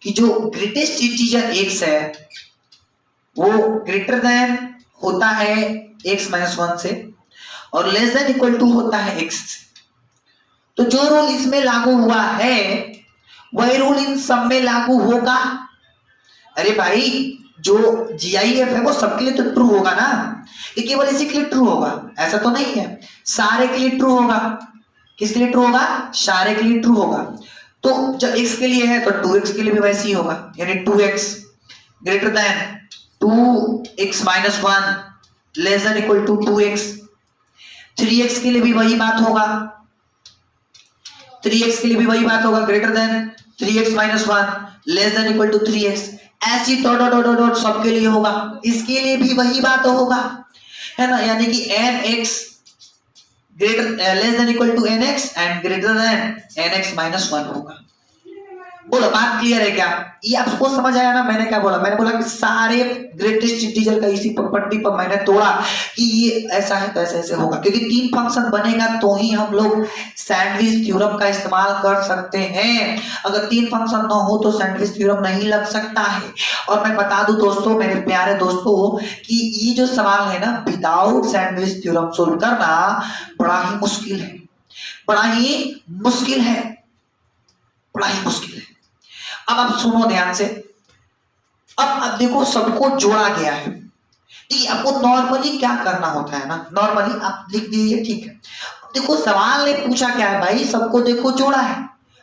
कि जो ग्रेटेस्ट इंटीजर x है वो ग्रेटर देन होता है x-1 से और लेस देन इक्वल टू होता है x से। तो जो रूल इसमें लागू हुआ है वही रूल इन सब में लागू होगा। अरे भाई जो GIF है वो सबके लिए तो ट्रू होगा ना, ये केवल इसी के लिए ट्रू होगा ऐसा तो नहीं है, सारे के लिए ट्रू होगा। किसके लिए ट्रू होगा? सारे के लिए ट्रू होगा। तो जब x के लिए है तो 2x के लिए भी वैसे ही होगा, यानी 2x greater than 2x-1 less than equal to 2x। 3x के लिए भी वही बात होगा, 3x के लिए भी वही बात होगा, greater than 3x-1 less than equal to 3x। ऐसी डॉट सबके लिए होगा, इसके लिए भी वही बात होगा, है ना, यानी कि nx greater less than equal to nx and greater than nx-1 होगा। बोलो बात क्लियर है क्या? ये आपको समझ आया ना मैंने क्या बोला? मैंने बोला कि सारे ग्रेटेस्ट इंटीजर का इसी प्रॉपर्टी पर मैंने तोड़ा कि ये ऐसा है तो ऐसे ऐसे होगा, क्योंकि 3 फंक्शन बनेगा तो ही हम लोग सैंडविच थ्योरम का इस्तेमाल कर सकते हैं। अगर 3 फंक्शन ना हो तो सैंडविच थ्योरम नहीं लग सकता है। और मैं बता दूं दोस्तों, मेरे प्यारे दोस्तों, कि ये जो सवाल है ना विदाउट सैंडविच थ्योरम सोल्व करना बड़ा ही मुश्किल है, बड़ा ही मुश्किल है, बड़ा ही मुश्किल है। अब आप सुनो ध्यान से। अब देखो सबको जोड़ा गया है, ठीक है। आपको नॉर्मली क्या करना होता है ना, नॉर्मली आप लिख दीजिए, ठीक है। देखो सवाल ने पूछा क्या है भाई, सबको देखो जोड़ा है,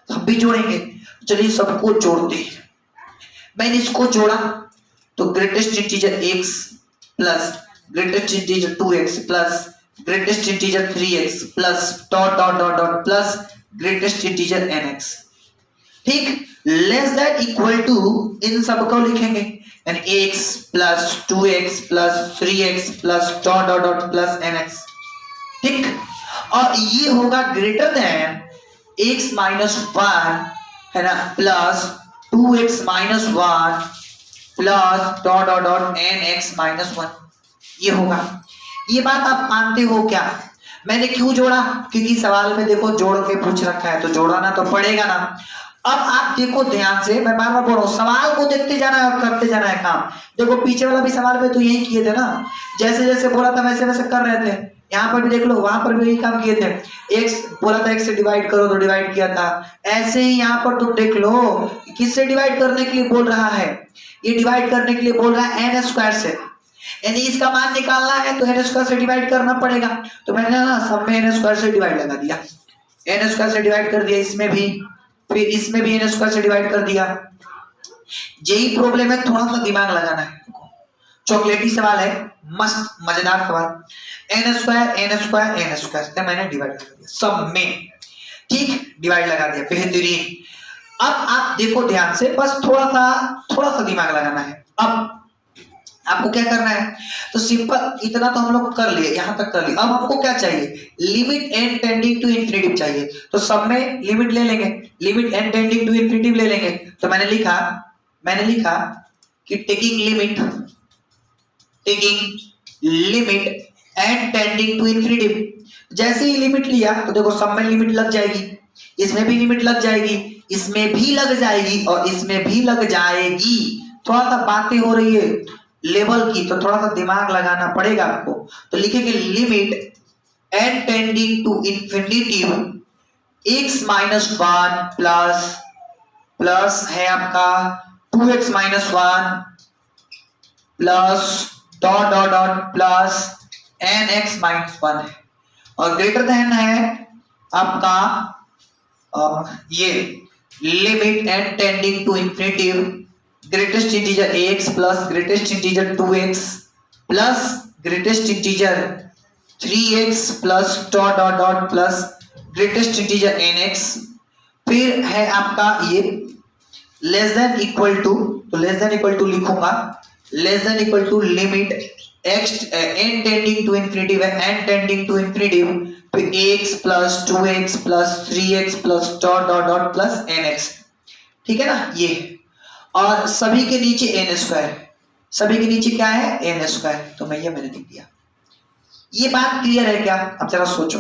हम भी जोड़ेंगे। चलिए सबको जोड़ते हैं। मैंने इसको जोड़ा तो greatest integer x plus greatest integer 2x plus greatest integer 3x plus dot dot dot dot plus greatest integer nx, ठीक। लेस दैट इक्वल टू इन सबको लिखेंगे यानी x plus 2x plus 3x plus dot dot dot plus nx, ठीक। और ये होगा ग्रेटर देन x माइनस 1 है ना plus 2x minus 1 plus dot dot dot nx minus 1, ये होगा। ये बात आप मानते हो क्या? मैंने क्यों जोड़ा? क्योंकि सवाल में देखो जोड़ के पूछ रखा है तो जोड़ना तो पड़ेगा ना। अब आप देखो ध्यान से, मैं बार बार बोल रहा हूं, सवाल को देखते जाना है और करते जाना है काम। देखो पीछे वाला भी सवाल में तो यही किए थे ना, जैसे जैसे बोला था वैसे वैसे कर रहे थे। यहाँ पर भी देख लो, वहां पर भी यही काम किए थे। x बोला था x से डिवाइड करो तो डिवाइड किया था। ऐसे ही यहाँ पर तुम देख लो किससे डिवाइड करने के लिए बोल रहा है, ये डिवाइड करने के लिए बोल रहा है n स्क्वायर से, यानी इसका मान निकालना है तो n स्क्वायर से डिवाइड करना पड़ेगा। तो मैंने ना सब में n स्क्वायर से डिवाइड लगा दिया, n स्क्वायर से डिवाइड कर दिया, इसमें भी, फिर इसमें भी n स्क्वायर से डिवाइड कर दिया। यही प्रॉब्लम है, थोड़ा सा दिमाग लगाना है। चॉकलेटी सवाल है, मस्त मजेदार सवाल। n स्क्वायर से मैंने डिवाइड कर दिया सब में, ठीक, डिवाइड लगा दिया, बेहतरीन। अब आप देखो ध्यान से, बस थोड़ा सा दिमाग लगाना है। अब आपको क्या करना है, तो सिंपल इतना तो हम लोग कर लिए, यहां तक कर लिए। अब आपको क्या चाहिए, limit n tending to infinity चाहिए। तो सब में लिमिट ले लेंगे, limit n tending to infinity ले लेंगे। तो मैंने लिखा कि taking limit n tending to infinity. जैसे ही लिमिट लिया तो देखो सब में लिमिट लग जाएगी, इसमें भी लिमिट लग जाएगी, इसमें भी लग जाएगी और इसमें भी लग जाएगी। थोड़ा सा बातें हो रही है लेवल की, तो थोड़ा सा दिमाग लगाना पड़ेगा आपको। तो लिखेंगे limit n tending to infinity x minus 1 plus है आपका 2x minus 1 plus dot dot dot plus nx minus 1 है, और ग्रेटर देन है आपका ये limit n tending to infinity greatest integer ax plus greatest integer 2x plus greatest integer 3x plus dot dot dot plus greatest integer nx। फिर है आपका ये लेस देन इक्वल टू, तो लेस देन इक्वल टू लिखूंगा, less than equal to limit x n tending to infinity है, n टेंडिंग टू इन्फिनिटी फिर ax plus 2x plus 3x plus dot dot dot plus nx, ठीक है ना ये। और सभी के नीचे n स्क्वायर, सभी के नीचे क्या है n स्क्वायर, तो मैंने लिख दिया। ये बात क्लियर है क्या? अब जरा सोचो,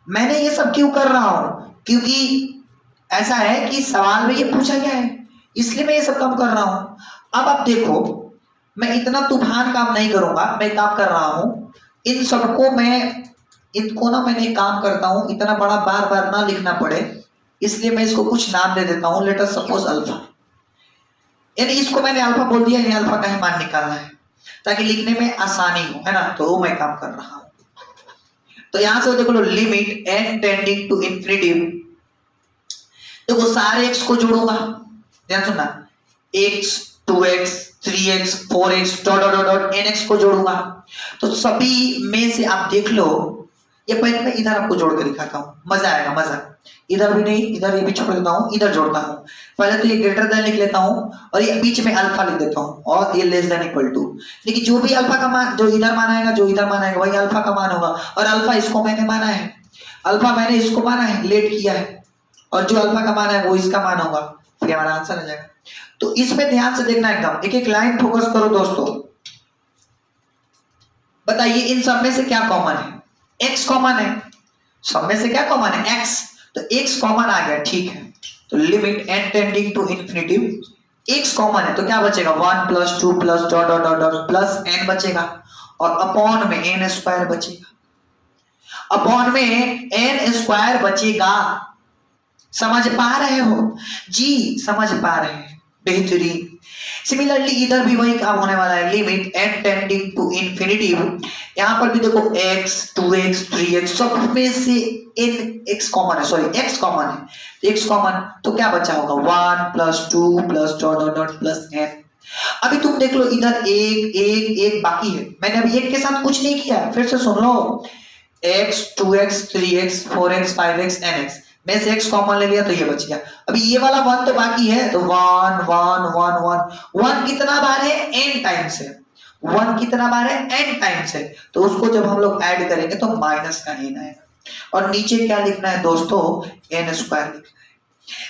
मैंने ये सब क्यों कर रहा हूं, क्योंकि ऐसा है कि सवाल में ये पूछा गया है, इसलिए मैं ये सब काम कर रहा हूं। अब आप देखो, मैं इतना तूफान काम नहीं करूंगा, मैं काम कर रहा हूं इन सबको, इनको ना मैंने काम करता हूं इतना बड़ा बार बार ना लिखना पड़े, इसलिए मैं इसको कुछ नाम दे देता हूं। लेट अस सपोज अल्फा, यानी इसको मैंने अल्फा बोल दिया, यानी अल्फा का ही मान निकालना है ताकि लिखने में आसानी हो, है ना, तो वो मैं काम कर रहा हूं। तो यहां से देखो limit n tending to infinity, देखो सारे x को जोड़ूंगा, ध्यान सुनना, x 2x 3x 4x dot dot dot nx को जोड़ूंगा। तो सभी में से आप देख लो, ये पहले मैं इधर आपको जोड़ के दिखाता हूं, मजा आएगा, मजा। इधर भी नहीं, इधर ये भी छोड़ देता हूं, इधर जोड़ता हूं। पहले तो ये ग्रेटर देन लिख लेता हूं और ये बीच में अल्फा लिख देता हूं और ये लेस देन इक्वल टू। देखिए जो भी अल्फा का मान, जो इधर मान आएगा, जो इधर मान आएगा वही अल्फा का मान होगा। और अल्फा इसको मैंने माना है, अल्फा मैंने इसको माना है, लेट किया है, और जो अल्फा का मान है वो इसका मान होगा। फिर हमारा आंसर आ जाएगा। तो इसमें ध्यान से देखना, एकदम एक एक लाइन फोकस करो दोस्तों। बताइए इन सब में से क्या कॉमन है? x कॉमन है, सब में से क्या कॉमन है? x। तो x कॉमन आ गया, ठीक है। तो limit n tending to infinity, x common है तो क्या बचेगा? 1 plus 2 plus dot dot dot dot plus n बचेगा, और अपॉन में n स्क्वायर बचेगा, अपॉन में n स्क्वायर बचेगा। समझ पा रहे हो जी? समझ पा रहे हैं, बेहतरीन। सिमिलरली इधर भी वही काम होने वाला है, limit n tending to infinity. यहाँ पर भी देखो x 2x 3x सब में से x कॉमन है, सॉरी x कॉमन है, x कॉमन तो क्या बचा होगा? 1 plus 2 plus dot dot dot plus n। अभी तुम देख लो इधर एक बाकी है, मैंने अभी एक के साथ कुछ नहीं किया, फिर से सुन लो। x 2x 3x 4x 5x nx में से x कॉमन ले लिया तो ये बच गया। अभी ये वाला 1 तो बाकी है, तो 1 1 1 1 1 कितना बार है? n टाइम्स है। 1 कितना बार है? n टाइम्स है। तो उसको जब हम लोग ऐड करेंगे तो माइनस का n आएगा, और नीचे क्या लिखना है दोस्तों? n स्क्वायर लिखना है।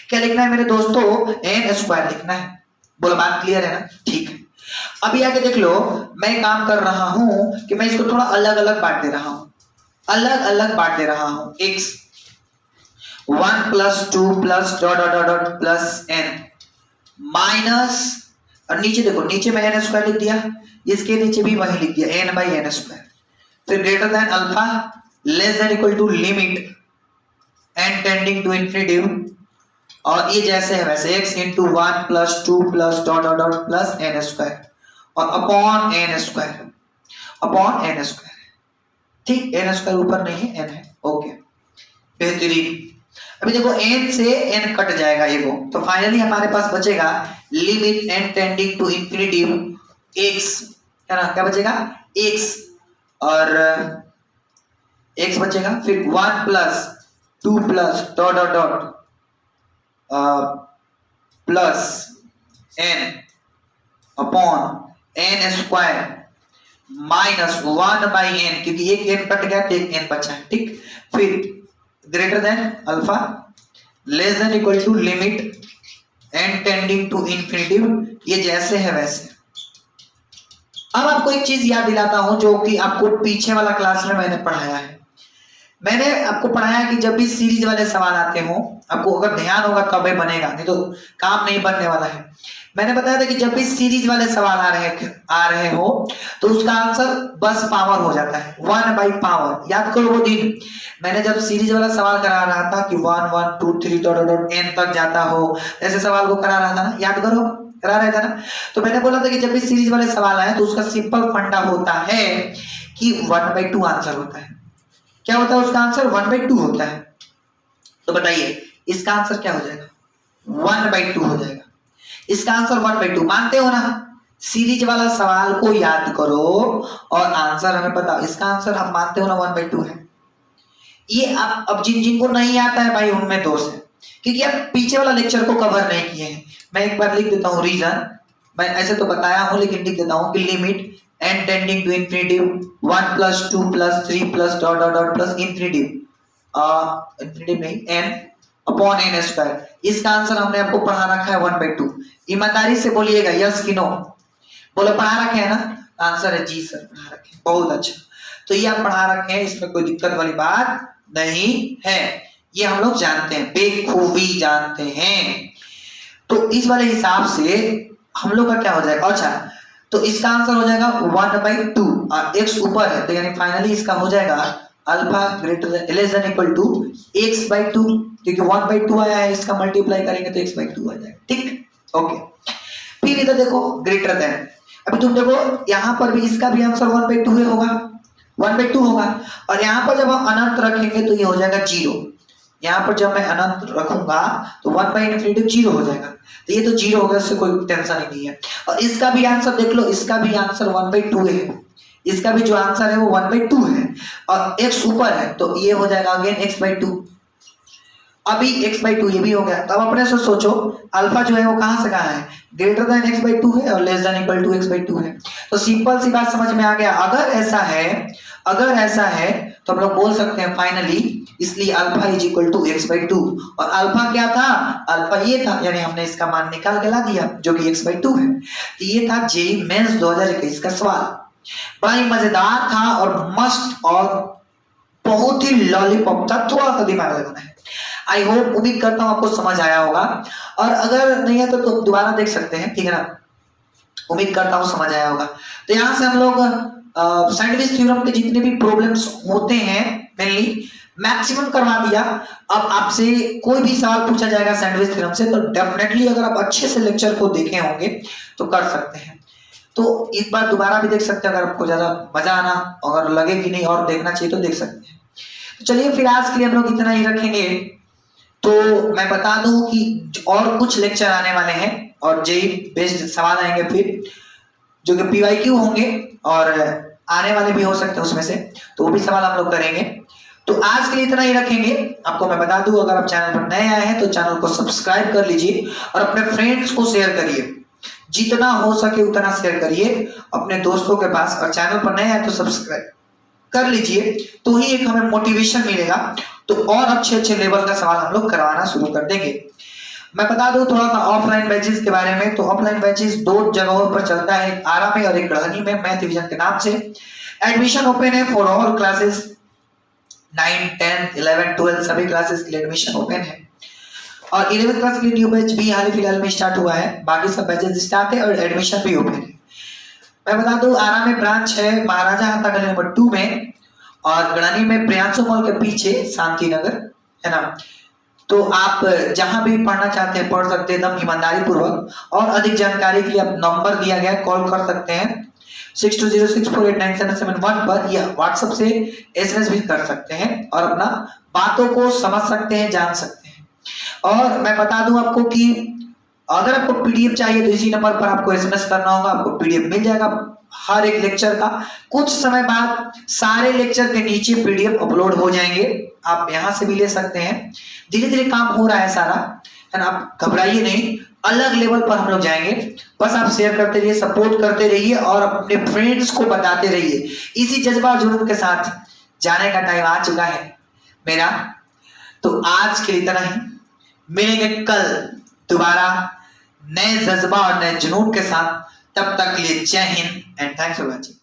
क्या लिखना है मेरे दोस्तों? n स्क्वायर लिखना है। बोलो बात क्लियर है ना? ठीक है। अभी आगे देख लो, मैं काम कर रहा हूं कि मैं इसको थोड़ा अलग अलग बांट दे रहा हूं, अलग अलग बांट दे रहा हूं। x 1 plus 2 plus dot dot dot plus n minus, और नीचे देखो, नीचे में n स्क्वायर लिख दिया, इसके नीचे भी वही लिख दिया n बाई n स्क्वायर। फिर greater than alpha less than equal to limit n tending to infinity, और ये जैसे है वैसे x into 1 plus 2 plus dot dot dot plus n square, और upon n square, upon n square. ठीक, n स्क्वायर ऊपर नहीं है, n है। ओके, बेहतरीन। अभी देखो n से n कट जाएगा एगो, तो फाइनली हमारे पास बचेगा limit n tending to infinity x, है ना? क्या बचेगा? x, और x बचेगा, फिर 1 plus 2 plus dot dot dot plus n upon n square minus 1 by n, क्योंकि एक n कट गया तो एक n बचा है। ठीक, फिर greater than alpha less than equal to limit n tending to infinity, ये जैसे है वैसे। अब आपको एक चीज याद दिलाता हूं जो कि आपको पीछे वाला क्लास में मैंने पढ़ाया है। मैंने आपको पढ़ाया कि जब भी सीरीज वाले सवाल आते हो, आपको अगर ध्यान होगा तब बनेगा, नहीं तो काम नहीं बनने वाला है। मैंने बताया था कि जब भी सीरीज वाले सवाल आ रहे हो तो उसका आंसर बस पावर हो जाता है, 1 बाई पावर। याद करो वो दिन मैंने जब सीरीज वाला सवाल करा रहा था कि 1 1 2 3 डॉट डॉट n तक जाता हो, ऐसे सवाल को करा रहा था ना, याद करो, करा रहा था ना। तो मैंने बोला था कि जब भी सीरीज वाले सवाल आए तो उसका सिंपल फंडा होता है कि 1 बाई 2 आंसर होता है। क्या होता है उसका आंसर? 1 बाई 2 होता है। तो बताइए इसका आंसर क्या हो जाएगा? 1 बाई 2 हो जाएगा। इसका आंसर 1 बाई 2 मानते हो ना? सीरीज वाला सवाल को याद करो और आंसर हमें पता, इसका आंसर आप मानते हो ना 1 बाई 2 है। ये आप अब जिनको नहीं आता है भाई उनमें दोष है, क्योंकि आप पीछे वाला लेक्चर को कवर नहीं किए हैं। मैं एक बार लिख देता हूँ रीजन, मैं ऐसे तो बताया हूँ लेकिन लिख देता हूँ कि limit n tending to infinity 1 plus 2 plus 3 plus dot dot dot plus infinity, infinity नहीं n अपॉन n स्क्वायर। इसका आंसर हमने आपको पढ़ा रखा है 1 बाई 2। ईमानदारी से बोलिएगा यस कि नो, बोलो पढ़ा रखे है ना? आंसर है जी सर पढ़ा रखे, बहुत अच्छा। तो ये आप पढ़ा रखे हैं, इसमें कोई दिक्कत वाली बात नहीं है, ये हम लोग जानते हैं, बेखूबी जानते हैं। तो इस वाले हिसाब से हम लोग का क्या हो जाएगा? अच्छा, तो इसका आंसर हो जाएगा 1 बाई 2 और x ऊपर है, तो यानी फाइनली इसका हो जाएगा alpha greater than less than equal to x by 2, क्योंकि 1 बाई 2 आया है, इसका मल्टीप्लाई करेंगे तो x बाई 2 आ जाएगा। ठीक, ओके। फिर इधर देखो ग्रेटर देन, अभी तुम देखो यहाँ पर भी इसका भी आंसर 1 बाई 2 होगा, 1 बाई 2 होगा, और यहाँ पर जब हम अनंत रखेंगे तो ये हो जाएगा 0। यहाँ पर जब मैं अनंत रखूंगा तो 1 बाई इंफिनिटी 0 हो जाएगा, तो ये तो 0 होगा, इससे कोई टेंशन ही नहीं है। और इसका भी आंसर देख लो, इसका भी आंसर 1 बाई 2 है, इसका भी जो आंसर है वो 1 बाई 2 है, और x ऊपर है तो ये हो जाएगा अगेन x बाई 2। अभी x बाई 2 ये भी हो गया, तो अब अपने से सोचो अल्फा जो है वो कहां से कहां है? ग्रेटर देन x बाई 2 है और less than equal to x by 2 है। तो सिंपल सी बात समझ में आ गया। अगर ऐसा है तो हम लोग बोल सकते हैं फाइनली, इसलिए alpha is equal to x/2। और अल्फा क्या था, अल्फा ये था, यानी हमने इसका मान निकाल के ला दिया जो कि x/2 है। तो ये था जेईई मेंस 2021 का सवाल। बड़ा ही मजेदार था और मस्त और बहुत ही लॉलीपॉप था, थोड़ा सा दिमाग लगाना है। आई होप, उम्मीद करता हूं आपको समझ आया होगा, और अगर नहीं है तो दोबारा देख सकते हैं, ठीक है ना। उम्मीद करता हूं समझ आया होगा। तो यहाँ से हम लोग सैंडविच थ्योरम के जितने भी प्रॉब्लम्स होते हैं मेनली मैक्सिमम करवा दिया। अब आपसे कोई भी सवाल पूछा जाएगा सैंडविच थ्योरम से, तो डेफिनेटली अगर आप अच्छे से लेक्चर को देखे होंगे तो कर सकते हैं। तो एक बार दोबारा भी देख सकते हैं, अगर आपको ज्यादा मजा आना, अगर लगे कि नहीं और देखना चाहिए तो देख सकते हैं। तो चलिए फिर आज के लिए हम लोग इतना ही रखेंगे। तो मैं बता दूं कि और कुछ लेक्चर आने वाले हैं और जेईई बेस्ड सवाल आएंगे फिर, जो कि पीवाईक्यू होंगे और आने वाले भी हो सकते हैं उसमें से, तो वो भी सवाल हम लोग करेंगे। तो आज के लिए इतना ही रखेंगे। आपको मैं बता दूं, अगर आप चैनल पर नए आए हैं तो चैनल को सब्सक्राइब कर लीजिए और अपने फ्रेंड्स को शेयर करिए, जितना हो सके उतना शेयर करिए अपने दोस्तों के पास। और चैनल पर नए आए तो सब्सक्राइब कर लीजिए, तो ही एक हमें मोटिवेशन मिलेगा, तो और अच्छे लेवल का सवाल हम लोग करवाना शुरू कर देंगे। मैं बता दूं थोड़ा सा ऑफलाइन बैचेस के बारे में। तो ऑफलाइन बैचेस 2 जगहों पर चलता है, एक आरा में और एक गढ़नी में, मैथ विजन के नाम से। एडमिशन ओपन है फॉर ऑल क्लासेस, 9, 10, 11, 12 सभी क्लासेस के लिए एडमिशन ओपन है। और 11th क्लास के लिए न्यू बैच भी हाल फिलहाल में स्टार्ट हुआ है, बाकी सब बैचेस स्टार्ट है और एडमिशन भी ओपन है। मैं बता दूं आरा में ब्रांच है महाराजा हाथा गली नंबर 2 में, और गढ़नी में प्रियांशु मॉल के पीछे शांति नगर, है ना। तो आप जहां भी पढ़ना चाहते हैं पढ़ सकते हैं एकदम ईमानदारी पूर्वक। और अधिक जानकारी के लिए आप नंबर दिया गया है, कॉल कर सकते हैं 6206489771 पर, या व्हाट्सएप से एसएमएस भी कर सकते हैं और अपना बातों को समझ सकते हैं, जान सकते हैं। और मैं बता दूं आपको कि अगर आपको पीडीएफ चाहिए तो इसी नंबर पर आपको एसएमएस करना होगा, आपको पीडीएफ मिल जाएगा हर एक लेक्चर का। कुछ समय बाद सारे लेक्चर के नीचे पीडीएफ अपलोड हो जाएंगे, आप यहां से भी ले सकते हैं। धीरे धीरे काम हो रहा है सारा, है ना, आप घबराइए नहीं, अलग लेवल पर हम लोग जाएंगे। बस आप शेयर करते रहिए, सपोर्ट करते रहिए और अपने फ्रेंड्स को बताते रहिए। इसी जज्बा और जुनून के साथ जाने का टाइम आ चुका है मेरा। तो आज के लिए इतना ही, मिलेंगे कल दोबारा नए जज्बा और नए जुनून के साथ। तब तक के लिए जय Hind and thanks for watching.